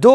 2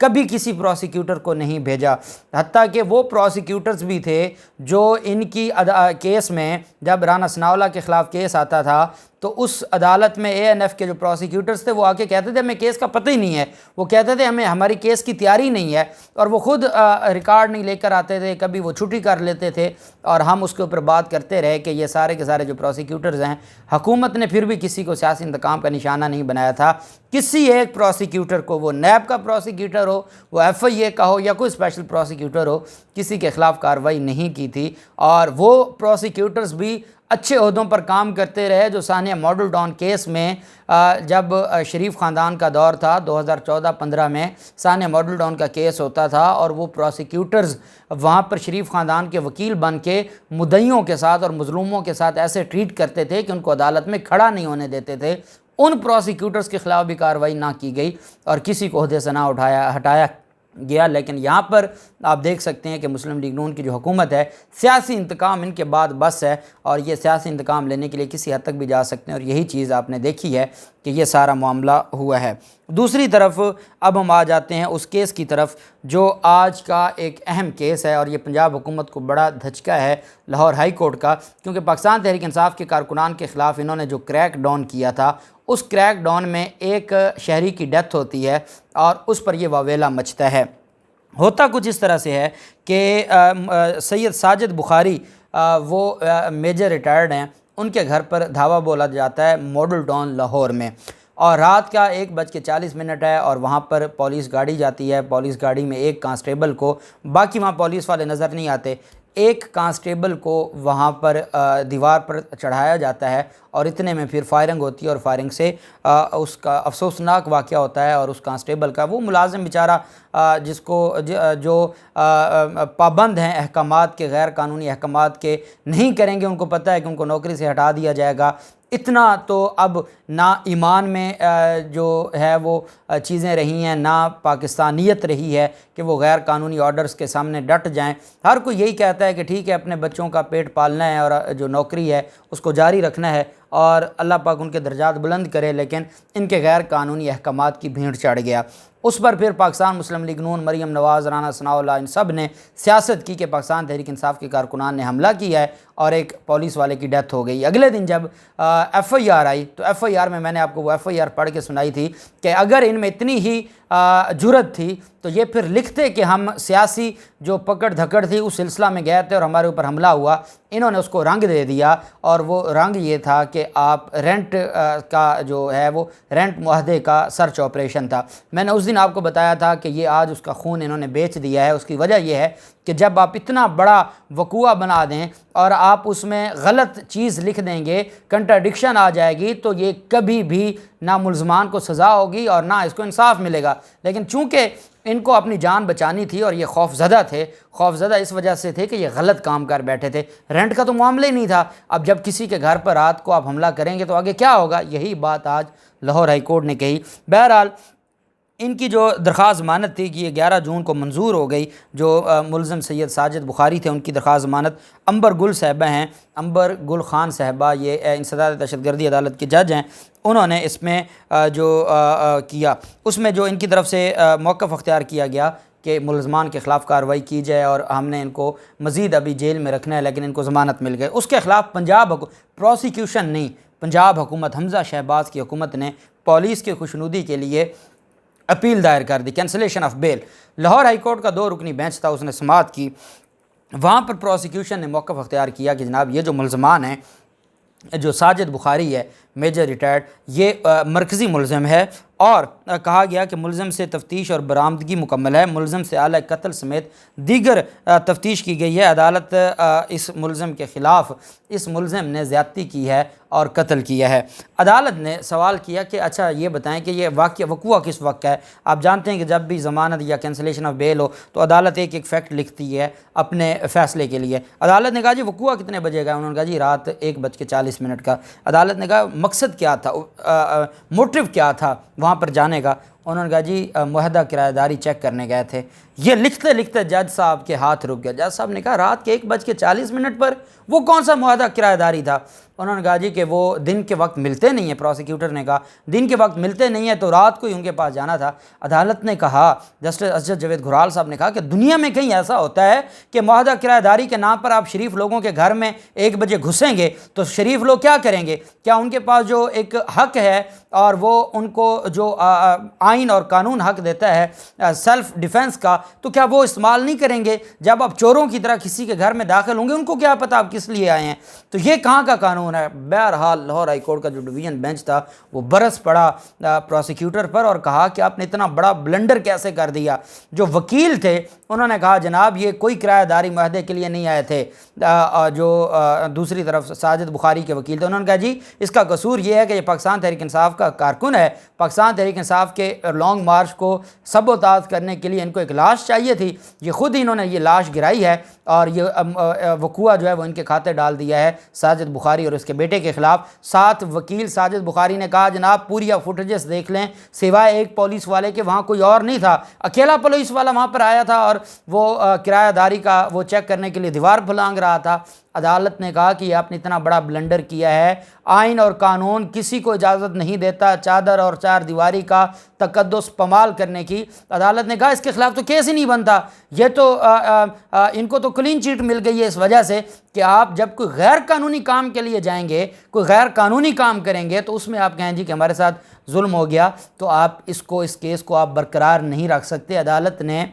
کبھی کسی پروسیکیوٹر کو نہیں بھیجا، حتیٰ کہ وہ پروسیکیوٹرز بھی تھے جو ان کی کیس میں جب رانا ثناءاللہ کے خلاف کیس آتا تھا تو اس عدالت میں اے این ایف کے جو پروسیکیوٹرز تھے وہ آ کے کہتے تھے ہمیں کیس کا پتہ ہی نہیں ہے، وہ کہتے تھے ہماری کیس کی تیاری نہیں ہے، اور وہ خود ریکارڈ نہیں لے کر آتے تھے، کبھی وہ چھٹی کر لیتے تھے، اور ہم اس کے اوپر بات کرتے رہے کہ یہ سارے کے سارے جو پروسیکیوٹرز ہیں، حکومت نے پھر بھی کسی کو سیاسی انتقام کا نشانہ نہیں بنایا تھا، کسی ایک پروسیکیوٹر کو، وہ نیب کا پروسیکیوٹر ہو، وہ ایف آئی اے کا ہو یا کوئی اسپیشل پروسیکیوٹر ہو، کسی کے خلاف کارروائی نہیں کی تھی، اور وہ پروسیکیوٹرز بھی اچھے عہدوں پر کام کرتے رہے جو ثانیہ ماڈل ٹاؤن کیس میں جب شریف خاندان کا دور تھا 2014-15 میں ثانیہ ماڈل ٹاؤن کا کیس ہوتا تھا، اور وہ پروسیکیوٹرز وہاں پر شریف خاندان کے وکیل بن کے مدعیوں کے ساتھ اور مظلوموں کے ساتھ ایسے ٹریٹ کرتے تھے کہ ان کو عدالت میں کھڑا نہیں ہونے دیتے تھے، ان پروسیکیوٹرز کے خلاف بھی کارروائی نہ کی گئی اور کسی کو عہدے سے نہ ہٹایا گیا۔ لیکن یہاں پر آپ دیکھ سکتے ہیں کہ مسلم لیگ نون کی جو حکومت ہے، سیاسی انتقام ان کے بعد بس ہے، اور یہ سیاسی انتقام لینے کے لیے کسی حد تک بھی جا سکتے ہیں، اور یہی چیز آپ نے دیکھی ہے کہ یہ سارا معاملہ ہوا ہے۔ دوسری طرف اب ہم آ جاتے ہیں اس کیس کی طرف جو آج کا ایک اہم کیس ہے، اور یہ پنجاب حکومت کو بڑا دھچکا ہے لاہور ہائی کورٹ کا، کیونکہ پاکستان تحریک انصاف کے کارکنان کے خلاف انہوں نے جو کریک ڈاؤن کیا تھا، اس کریک ڈاؤن میں ایک شہری کی ڈیتھ ہوتی ہے اور اس پر یہ واویلا مچتا ہے۔ ہوتا کچھ اس طرح سے ہے کہ سید ساجد بخاری وہ میجر ریٹائرڈ ہیں، ان کے گھر پر دھاوا بولا جاتا ہے ماڈل ٹاؤن لاہور میں، اور رات کا 1:40 ہے، اور وہاں پر پولیس گاڑی جاتی ہے، پولیس گاڑی میں ایک کانسٹیبل کو، باقی وہاں پولیس والے نظر نہیں آتے، ایک کانسٹیبل کو وہاں پر دیوار پر چڑھایا جاتا ہے، اور اتنے میں پھر فائرنگ ہوتی ہے، اور فائرنگ سے اس کا افسوسناک واقعہ ہوتا ہے، اور اس کانسٹیبل کا، وہ ملازم بیچارہ جس کو جو پابند ہیں احکامات کے، غیر قانونی احکامات کے، نہیں کریں گے، ان کو پتہ ہے کہ ان کو نوکری سے ہٹا دیا جائے گا، اتنا تو اب نہ ایمان میں جو ہے وہ چیزیں رہی ہیں، نہ پاکستانیت رہی ہے کہ وہ غیر قانونی آرڈرز کے سامنے ڈٹ جائیں، ہر کوئی یہی کہتا ہے کہ ٹھیک ہے اپنے بچوں کا پیٹ پالنا ہے اور جو نوکری ہے اس کو جاری رکھنا ہے، اور اللہ پاک ان کے درجات بلند کرے، لیکن ان کے غیر قانونی احکامات کی بھیڑ چڑھ گیا۔ اس پر پھر پاکستان مسلم لیگ نون، مریم نواز، رانا ثناءاللہ، ان سب نے سیاست کی کہ پاکستان تحریک انصاف کے کارکنان نے حملہ کیا ہے اور ایک پولیس والے کی ڈیتھ ہو گئی۔ اگلے دن جب ایف آئی آر آئی تو ایف آئی آر میں نے آپ کو وہ ایف آئی آر پڑھ کے سنائی تھی کہ اگر ان میں اتنی ہی جرت تھی تو یہ پھر لکھتے کہ ہم سیاسی جو پکڑ دھکڑ تھی اس سلسلہ میں گئے تھے اور ہمارے اوپر حملہ ہوا، انہوں نے اس کو رنگ دے دیا، اور وہ رنگ یہ تھا کہ آپ رینٹ کا جو ہے وہ رینٹ معاہدے کا سرچ آپریشن تھا۔ میں نے اس دن آپ کو بتایا تھا کہ یہ آج اس کا خون انہوں نے بیچ دیا ہے۔ اس کی وجہ یہ ہے کہ جب آپ اتنا بڑا وقوعہ بنا دیں اور آپ اس میں غلط چیز لکھ دیں گے، کنٹراڈکشن آ جائے گی، تو یہ کبھی بھی نہ ملزمان کو سزا ہوگی اور نہ اس کو انصاف ملے گا۔ لیکن چونکہ ان کو اپنی جان بچانی تھی اور یہ خوفزدہ تھے، خوفزدہ اس وجہ سے تھے کہ یہ غلط کام کر بیٹھے تھے، رینٹ کا تو معاملہ ہی نہیں تھا۔ اب جب کسی کے گھر پر رات کو آپ حملہ کریں گے تو آگے کیا ہوگا، یہی بات آج لاہور ہائی کورٹ نے کہی۔ بہرحال ان کی جو درخواست ضمانت تھی کہ یہ 11 جون کو منظور ہو گئی، جو ملزم سید ساجد بخاری تھے ان کی درخواست ضمانت، امبر گل صاحبہ ہیں، امبر گل خان صاحبہ، یہ انسداد دہشت گردی عدالت کے جج ہیں، انہوں نے اس میں جو کیا، اس میں جو ان کی طرف سے موقف اختیار کیا گیا کہ ملزمان کے خلاف کارروائی کی جائے اور ہم نے ان کو مزید ابھی جیل میں رکھنا ہے، لیکن ان کو ضمانت مل گئی۔ اس کے خلاف پنجاب پروسیکیوشن نہیں، پنجاب حکومت، حمزہ شہباز کی حکومت نے پولیس کی خوشنودی کے لیے اپیل دائر کر دی، cancellation of bail. Lahore high court کا 2 رکنی بینچ تھا، اس نے سماعت کی، وہاں پر پروسیکیوشن نے موقف اختیار کیا کہ جناب یہ جو ملزمان ہیں، جو ساجد بخاری ہے میجر ریٹائرڈ، یہ مرکزی ملزم ہے، اور کہا گیا کہ ملزم سے تفتیش اور برآمدگی مکمل ہے، ملزم سے اعلی قتل سمیت دیگر تفتیش کی گئی ہے، عدالت اس ملزم کے خلاف، اس ملزم نے زیادتی کی ہے اور قتل کیا ہے۔ عدالت نے سوال کیا کہ اچھا یہ بتائیں کہ یہ وقوعہ کس وقت کا ہے؟ آپ جانتے ہیں کہ جب بھی ضمانت یا کینسلیشن آف بیل ہو تو عدالت ایک ایک فیکٹ لکھتی ہے اپنے فیصلے کے لیے۔ عدالت نے کہا جی وقوعہ کتنے بجے کا ہے؟ انہوں نے کہا جی رات 1:40 کا۔ عدالت نے کہا مقصد کیا تھا، موٹیو کیا تھا وہاں پر جانے کا؟ انہوں نے کہا جی معاہدہ کرایہ داری چیک کرنے گئے تھے۔ یہ لکھتے لکھتے جج صاحب کے ہاتھ رک گیا۔ جج صاحب نے کہا رات کے 1:40 پر وہ کون سا معاہدہ کرایہ داری تھا؟ انہوں نے کہا جی کہ وہ دن کے وقت ملتے نہیں ہیں۔ پروسیکیوٹر نے کہا دن کے وقت ملتے نہیں ہیں تو رات کو ہی ان کے پاس جانا تھا۔ عدالت نے کہا، جسٹس اسجد جاوید گھرال صاحب نے کہا کہ دنیا میں کہیں ایسا ہوتا ہے کہ معاہدہ کرایہ داری کے نام پر آپ شریف لوگوں کے گھر میں 1 بجے گھسیں گے تو شریف لوگ کیا کریں گے؟ کیا ان کے پاس جو ایک حق ہے اور وہ ان کو جو آئین اور قانون حق دیتا ہے سیلف ڈیفنس کا، تو کیا وہ استعمال نہیں کریں گے؟ جب آپ چوروں کی طرح کسی کے گھر میں داخل ہوں گے، ان کو کیا پتہ آپ کس لیے آئے ہیں؟ تو یہ کہاں کا قانون ہے؟ بہرحال لاہور ہائی کورٹ کا جو ڈویژن بینچ تھا وہ برس پڑا پروسیکیوٹر پر اور کہا کہ آپ نے اتنا بڑا بلنڈر کیسے کر دیا۔ جو وکیل تھے انہوں نے کہا جناب یہ کوئی کرایہ داری معاہدے کے لیے نہیں آئے تھے۔ جو دوسری طرف ساجد بخاری کے وکیل تھے انہوں نے کہا جی اس کا قصور یہ ہے کہ یہ پاکستان تحریک انصاف کا کارکن ہے، پاکستان تحریک انصاف کے لانگ مارچ کو سبوتاژ کرنے کے لیے ان کو ایک لاش چاہیے تھی، یہ خود ہی انہوں نے یہ لاش گرائی ہے اور یہ وقوعہ جو ہے وہ ان کے کھاتے ڈال دیا ہے ساجد بخاری اور اس کے بیٹے کے خلاف۔ ساتھ وکیل ساجد بخاری نے کہا جناب پوری فوٹیجز دیکھ لیں، سوائے ایک پولیس والے کے وہاں کوئی اور نہیں تھا، اکیلا پولیس والا وہاں پر آیا تھا اور وہ کرایہ داری کا وہ چیک کرنے کے لیے دیوار پھلانگ رہا تھا۔ عدالت نے کہا کہ یہ آپ نے اتنا بڑا بلنڈر کیا ہے، آئین اور قانون کسی کو اجازت نہیں دیتا چادر اور چار دیواری کا تقدس پامال کرنے کی۔ عدالت نے کہا اس کے خلاف تو کیس ہی نہیں بنتا، یہ تو ان کو تو کلین چیٹ مل گئی ہے اس وجہ سے کہ آپ جب کوئی غیر قانونی کام کے لیے جائیں گے، کوئی غیر قانونی کام کریں گے تو اس میں آپ کہیں جی کہ ہمارے ساتھ ظلم ہو گیا، تو آپ اس کیس کو آپ برقرار نہیں رکھ سکتے۔ عدالت نے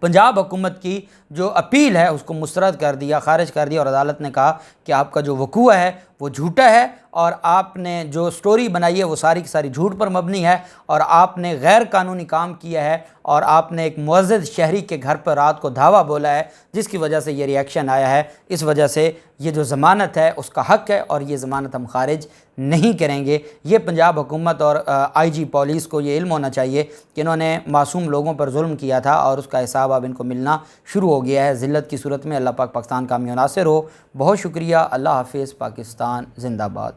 پنجاب حکومت کی جو اپیل ہے اس کو مسترد کر دیا، خارج کر دیا اور عدالت نے کہا کہ آپ کا جو وقوعہ ہے وہ جھوٹا ہے اور آپ نے جو سٹوری بنائی ہے وہ ساری کی ساری جھوٹ پر مبنی ہے اور آپ نے غیر قانونی کام کیا ہے اور آپ نے ایک معزز شہری کے گھر پر رات کو دھاوا بولا ہے جس کی وجہ سے یہ ری ایکشن آیا ہے۔ اس وجہ سے یہ جو ضمانت ہے اس کا حق ہے اور یہ ضمانت ہم خارج نہیں کریں گے۔ یہ پنجاب حکومت اور آئی جی پولیس کو یہ علم ہونا چاہیے کہ انہوں نے معصوم لوگوں پر ظلم کیا تھا اور اس کا حساب اب ان کو ملنا شروع ہو گیا ہے ذلت کی صورت میں۔ اللہ پاک پاکستان کا حامی و ناصر ہو۔ بہت شکریہ۔ اللہ حافظ۔ پاکستان زندہ باد۔